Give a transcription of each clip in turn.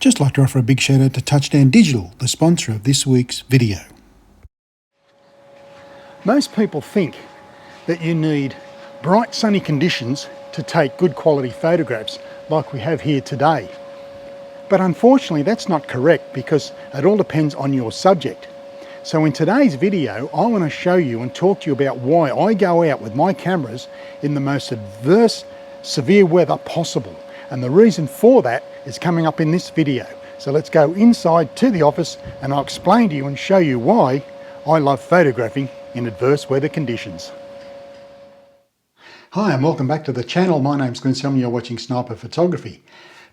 Just like to offer a big shout out to Touchdown Digital, the sponsor of this week's video. Most people think that you need bright sunny conditions to take good quality photographs like we have here today. But unfortunately that's not correct because it all depends on your subject. So in today's video I want to show you and talk to you about why I go out with my cameras in the most adverse, severe weather possible. And the reason for that is coming up in this video. So let's go inside to the office and I'll explain to you and show you why I love photographing in adverse weather conditions. Hi and welcome back to the channel. My name's Glenn Selman, you're watching Sniper Photography.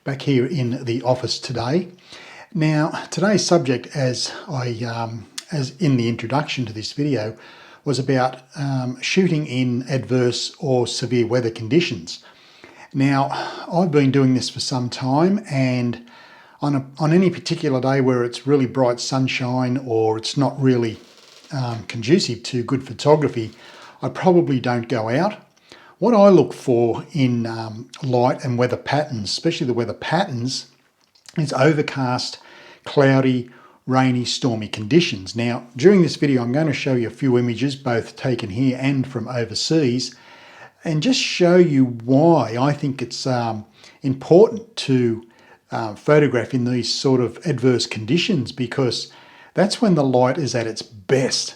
Back here in the office today. Now today's subject, as in the introduction to this video, was about shooting in adverse or severe weather conditions. Now I've been doing this for some time, and on any particular day where it's really bright sunshine or it's not really conducive to good photography, I probably don't go out. What I look for in light and weather patterns, especially the weather patterns, is overcast, cloudy, rainy, stormy conditions. Now, during this video, I'm going to show you a few images, both taken here and from overseas, and just show you why I think it's important to photograph in these sort of adverse conditions, because that's when the light is at its best.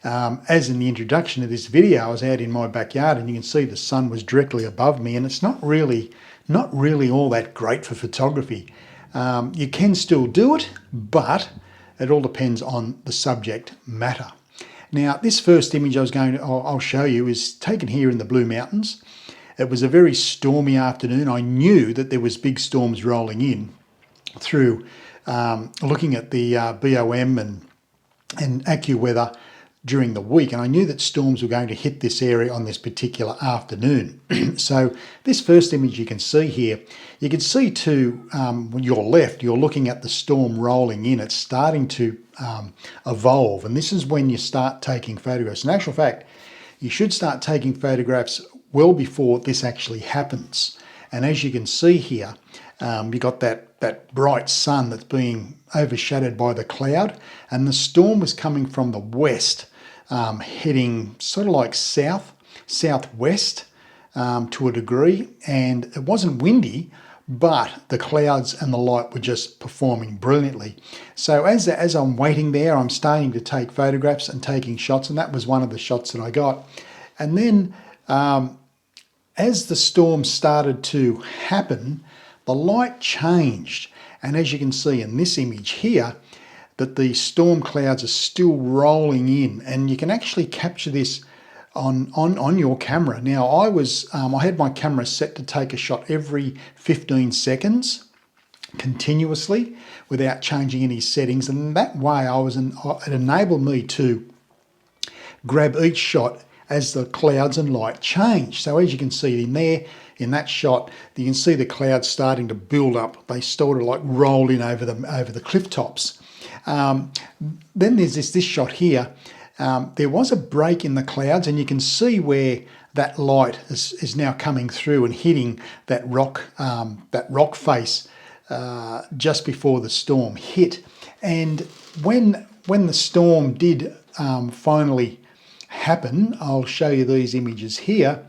As in the introduction of this video, I was out in my backyard and you can see the sun was directly above me, and it's not really all that great for photography. You can still do it, but it all depends on the subject matter. Now, this first image I'll show you is taken here in the Blue Mountains. It was a very stormy afternoon. I knew that there was big storms rolling in through looking at the BOM and AccuWeather during the week, and I knew that storms were going to hit this area on this particular afternoon. So this first image you can see here, you can see to your left, you're looking at the storm rolling in. It's starting to evolve, and this is when you start taking photographs. In actual fact, you should start taking photographs well before this actually happens. And as you can see here, you got that bright sun that's being overshadowed by the cloud, and the storm was coming from the west, heading sort of like southwest to a degree, and it wasn't windy, but the clouds and the light were just performing brilliantly. So as I'm waiting there, I'm starting to take photographs and taking shots, and that was one of the shots that I got. And then as the storm started to happen, the light changed, and as you can see in this image here, that the storm clouds are still rolling in, and you can actually capture this on your camera. Now I had my camera set to take a shot every 15 seconds continuously without changing any settings, and that way it enabled me to grab each shot as the clouds and light change. So as you can see in there, in that shot, you can see the clouds starting to build up. They sort of like roll in over the cliff tops. Then there's this shot here. There was a break in the clouds, and you can see where that light is now coming through and hitting that rock face just before the storm hit. And when the storm did finally happen, I'll show you these images here.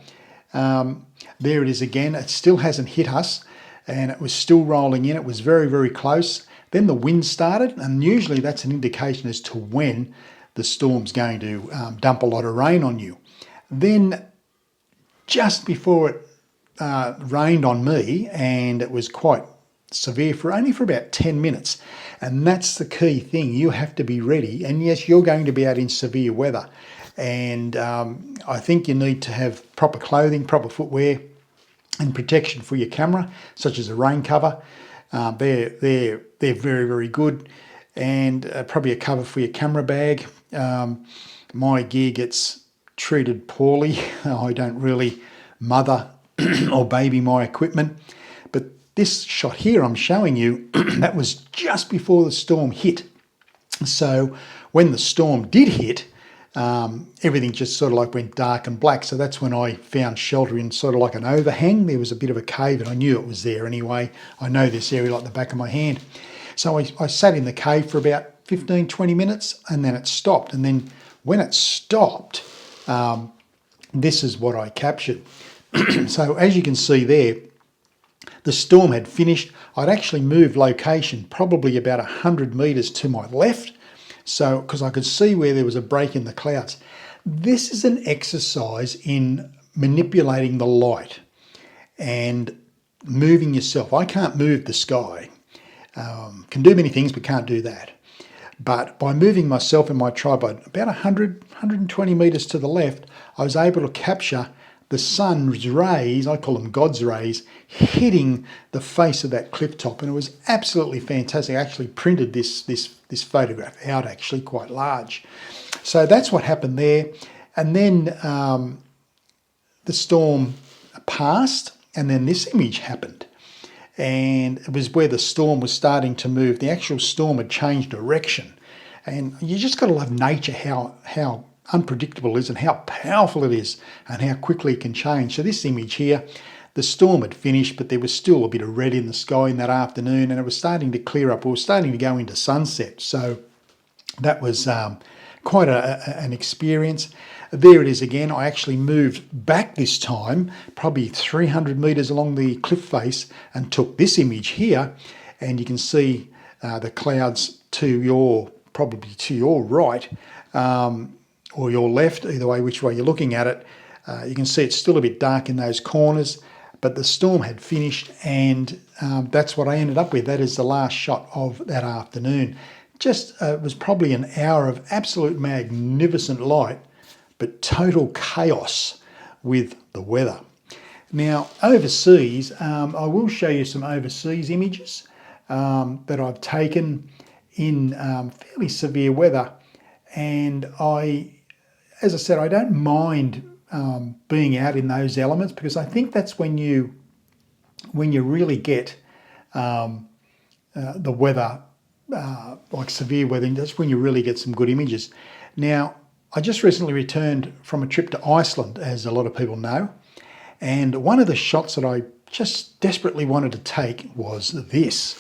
There it is again. It still hasn't hit us, and it was still rolling in. It was very, very close. Then the wind started, and usually that's an indication as to when the storm's going to dump a lot of rain on you. Then just before it rained on me, and it was quite severe only for about 10 minutes. And that's the key thing. You have to be ready. And yes, you're going to be out in severe weather. And I think you need to have proper clothing, proper footwear, and protection for your camera, such as a rain cover. They're very, very good, and probably a cover for your camera bag. My gear gets treated poorly. I don't really mother or baby my equipment. But this shot here I'm showing you, that was just before the storm hit. So when the storm did hit, everything just sort of like went dark and black. So that's when I found shelter in sort of like an overhang. There was a bit of a cave and I knew it was there anyway. I know this area like the back of my hand. So I sat in the cave for about 15, 20 minutes, and then it stopped. And then when it stopped, this is what I captured. So as you can see there, the storm had finished. I'd actually moved location probably about 100 metres to my left, so because I could see where there was a break in the clouds. This is an exercise in manipulating the light and moving yourself. I can't move the sky. Can do many things, but can't do that. But by moving myself and my tripod about 100, 120 metres to the left, I was able to capture the sun's rays, I call them God's rays, hitting the face of that cliff top. And it was absolutely fantastic. I actually printed this photograph out, actually quite large. So that's what happened there. And then the storm passed, and then this image happened. And it was where the storm was starting to move. The actual storm had changed direction. And you just got to love nature, how unpredictable it is and how powerful it is and how quickly it can change. So this image here, the storm had finished, but there was still a bit of red in the sky in that afternoon, and it was starting to clear up. It was starting to go into sunset. So that was quite an experience. There it is again. I actually moved back this time, probably 300 metres along the cliff face, and took this image here. And you can see the clouds probably to your right or your left, either way, which way you're looking at it. You can see it's still a bit dark in those corners, but the storm had finished, and that's what I ended up with. That is the last shot of that afternoon. It was probably an hour of absolute magnificent light, but total chaos with the weather. Now, overseas, I will show you some overseas images that I've taken in fairly severe weather. And as I said, I don't mind being out in those elements, because I think that's when you really get the weather, like severe weather, that's when you really get some good images. Now, I just recently returned from a trip to Iceland, as a lot of people know, and one of the shots that I just desperately wanted to take was this,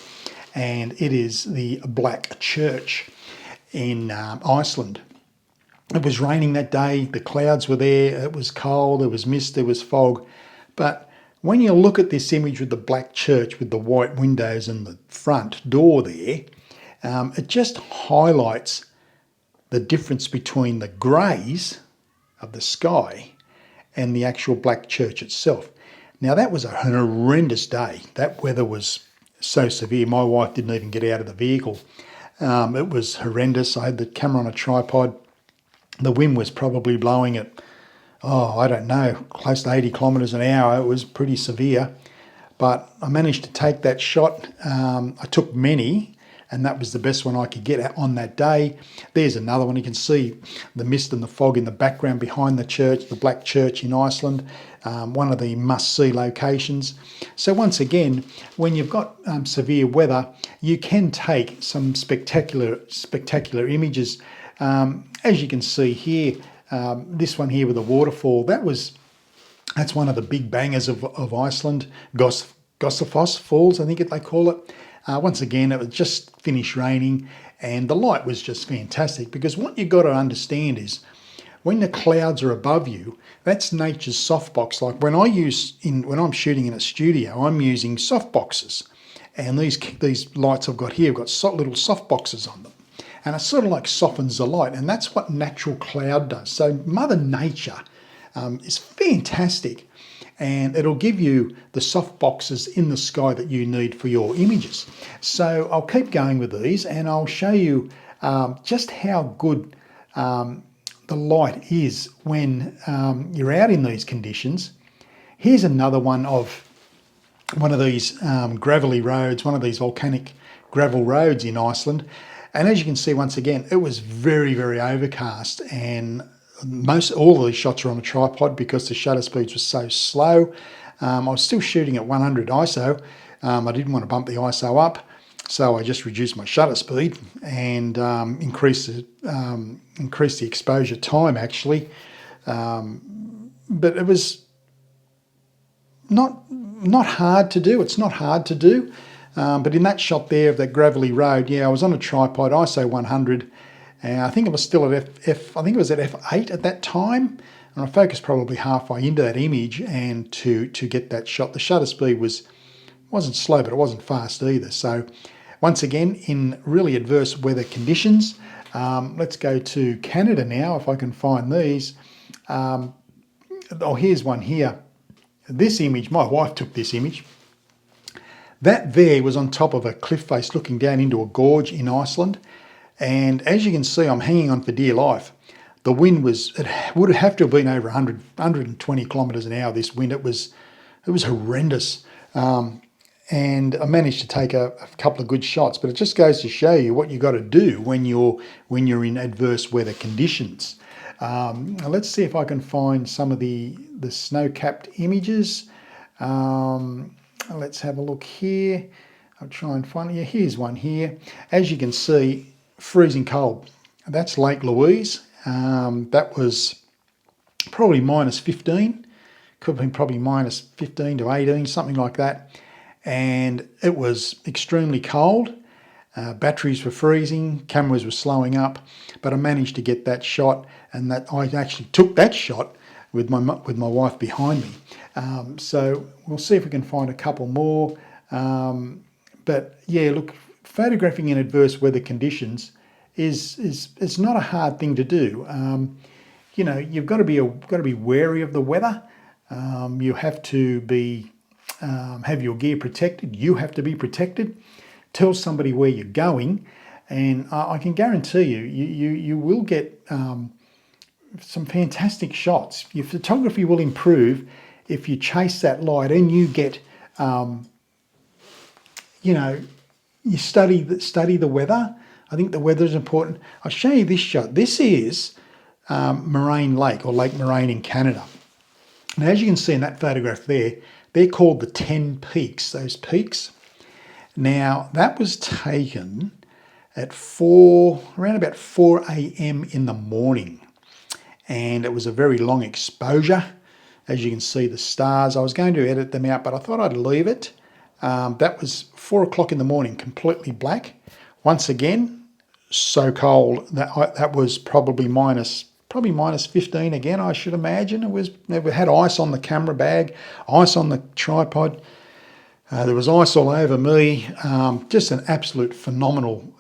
and it is the Black Church in Iceland. It was raining that day, the clouds were there, it was cold, there was mist, there was fog, but when you look at this image with the Black Church with the white windows and the front door there, it just highlights the difference between the greys of the sky and the actual Black Church itself. Now, that was a horrendous day. That weather was so severe. My wife didn't even get out of the vehicle. It was horrendous. I had the camera on a tripod. The wind was probably blowing at, I don't know, close to 80 kilometres an hour. It was pretty severe. But I managed to take that shot. I took many, and that was the best one I could get on that day. There's another one. You can see the mist and the fog in the background behind the church, the Black Church in Iceland, one of the must-see locations. So once again, when you've got severe weather, you can take some spectacular images. As you can see here, this one here with the waterfall, that's one of the big bangers of Iceland, Gostafoss Falls, I think they call it. Once again, it was just finished raining, and the light was just fantastic, because what you've got to understand is when the clouds are above you, that's nature's softbox. Like when I'm shooting in a studio, I'm using softboxes, and these lights I've got here have got little softboxes on them, and it sort of like softens the light, and that's what natural cloud does. So Mother Nature is fantastic, and it'll give you the soft boxes in the sky that you need for your images. So I'll keep going with these, and I'll show you just how good the light is when you're out in these conditions. Here's another one of one of these gravelly roads, one of these volcanic gravel roads in Iceland. And as you can see, once again, it was very, very overcast, and all of these shots are on a tripod because the shutter speeds were so slow. I was still shooting at 100 ISO. I didn't want to bump the ISO up, so I just reduced my shutter speed and increased the exposure time, actually. But it was not hard to do. It's not hard to do. But in that shot there of that gravelly road, yeah, I was on a tripod, ISO 100. I think it was still at I think it was at f8 at that time. And I focused probably halfway into that image, and to get that shot, the shutter speed wasn't slow, but it wasn't fast either. So once again, in really adverse weather conditions, let's go to Canada now, if I can find these. Oh, here's one here. This image, my wife took this image. That there was on top of a cliff face looking down into a gorge in Iceland. And as you can see, I'm hanging on for dear life. The wind it would have to have been over 120 kilometres an hour, this wind. It was horrendous. And I managed to take a couple of good shots, but it just goes to show you what you've got to do when you're in adverse weather conditions. Let's see if I can find some of the snow-capped images. Let's have a look here. I'll try and find, yeah, here's one here. As you can see, freezing cold. That's Lake Louise. That was probably minus 15. Could have been probably minus 15 to 18, something like that. And it was extremely cold. Batteries were freezing, cameras were slowing up, but I managed to get that shot, and that I actually took that shot with my wife behind me. So we'll see if we can find a couple more. But yeah, look, photographing in adverse weather conditions is not a hard thing to do. You know, you've got to be wary of the weather. You have to be have your gear protected. You have to be protected. Tell somebody where you're going, and I can guarantee you will get some fantastic shots. Your photography will improve if you chase that light and you get, you know, you study the weather. I think the weather is important. I'll show you this shot. This is Moraine Lake, or Lake Moraine in Canada. Now, as you can see in that photograph there, they're called the 10 Peaks, those peaks. Now, that was taken at around about 4 a.m. in the morning. And it was a very long exposure. As you can see, the stars, I was going to edit them out, but I thought I'd leave it. That was 4 o'clock in the morning, completely black. Once again, so cold that was probably minus 15 again, I should imagine. It had ice on the camera bag, ice on the tripod. There was ice all over me. Just an absolute phenomenal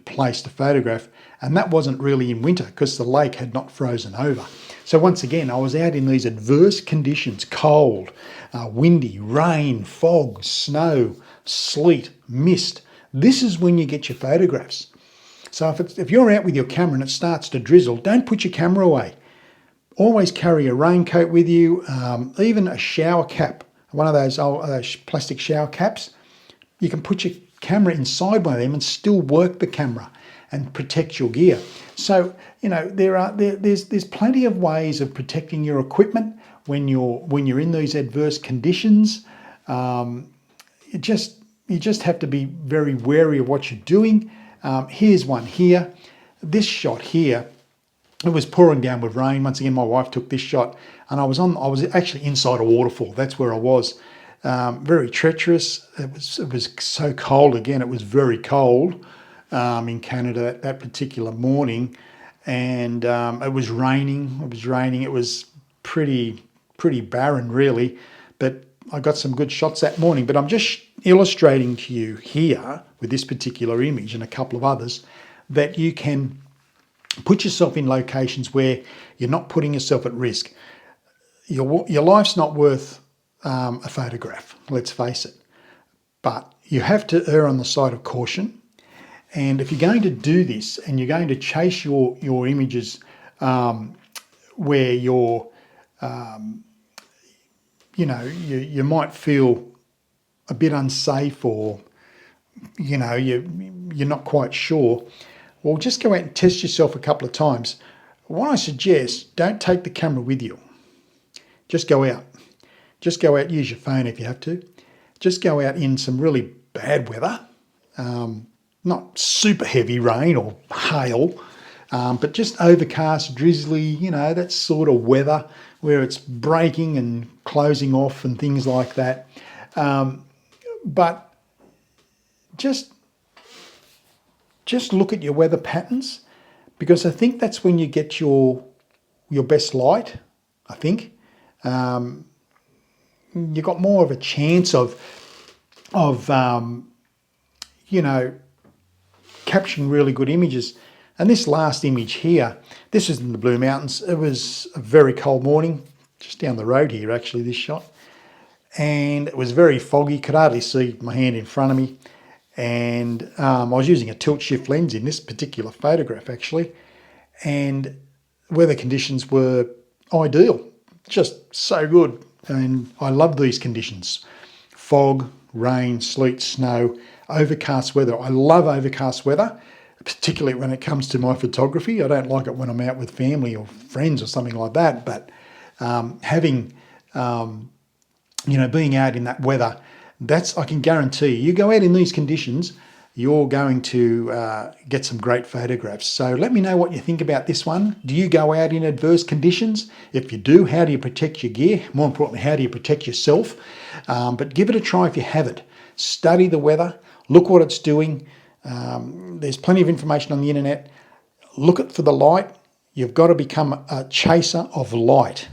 place to photograph. And that wasn't really in winter because the lake had not frozen over. So once again, I was out in these adverse conditions: cold, windy, rain, fog, snow, sleet, mist. This is when you get your photographs. So if you're out with your camera and it starts to drizzle, don't put your camera away. Always carry a raincoat with you, even a shower cap, one of those old plastic shower caps. You can put your camera inside one of them and still work the camera and protect your gear. So, you know, there's plenty of ways of protecting your equipment when you're in these adverse conditions. You just have to be very wary of what you're doing. Here's one here. This shot here, it was pouring down with rain. Once again, my wife took this shot, and I was actually inside a waterfall. That's where I was. Very treacherous. It was so cold. Again, it was very cold in Canada that particular morning, and it was raining. It was pretty barren, really. But I got some good shots that morning. But I'm just illustrating to you here with this particular image and a couple of others that you can put yourself in locations where you're not putting yourself at risk. Your life's not worth a photograph, let's face it. But you have to err on the side of caution. And if you're going to do this and you're going to chase your images where you're, you know, you might feel a bit unsafe, or, you know, you're not quite sure, well, just go out and test yourself a couple of times. What I suggest, don't take the camera with you. Just go out. Just go out, use your phone if you have to. Just go out in some really bad weather, not super heavy rain or hail, but just overcast, drizzly, you know, that sort of weather where it's breaking and closing off and things like that. But just look at your weather patterns, because I think that's when you get your best light. I think you got more of a chance of you know, capturing really good images. And this last image here, this is in the Blue Mountains. It was a very cold morning, just down the road here actually, this shot. And it was very foggy, could hardly see my hand in front of me. And I was using a tilt shift lens in this particular photograph actually. And weather conditions were ideal, just so good. And I love these conditions. Fog, rain, sleet, snow, overcast weather. I love overcast weather, particularly when it comes to my photography. I don't like it when I'm out with family or friends or something like that, but having, you know, being out in that weather, that's, I can guarantee you go out in these conditions, you're going to get some great photographs. So let me know what you think about this one. Do you go out in adverse conditions? If you do, how do you protect your gear? More importantly, how do you protect yourself? But give it a try if you haven't. Study the weather, look what it's doing. There's plenty of information on the internet. Look for the light. You've got to become a chaser of light.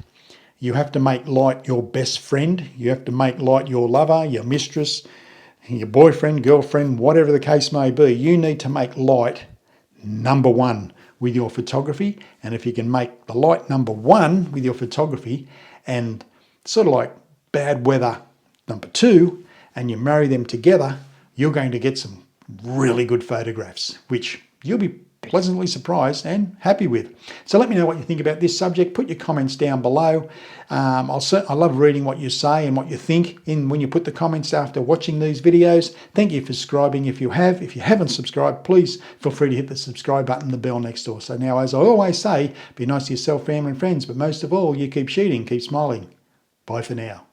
You have to make light your best friend. You have to make light your lover, your mistress, your boyfriend, girlfriend, whatever the case may be. You need to make light number one with your photography. And if you can make the light number one with your photography and sort of like bad weather number two, and you marry them together, you're going to get some really good photographs, which you'll be pleasantly surprised and happy with. So let me know what you think about this subject. Put your comments down below. I love reading what you say and what you think when you put the comments after watching these videos. Thank you for subscribing if you have. If you haven't subscribed, please feel free to hit the subscribe button and the bell next door. So now, as I always say, be nice to yourself, family and friends, but most of all, you keep shooting, keep smiling. Bye for now.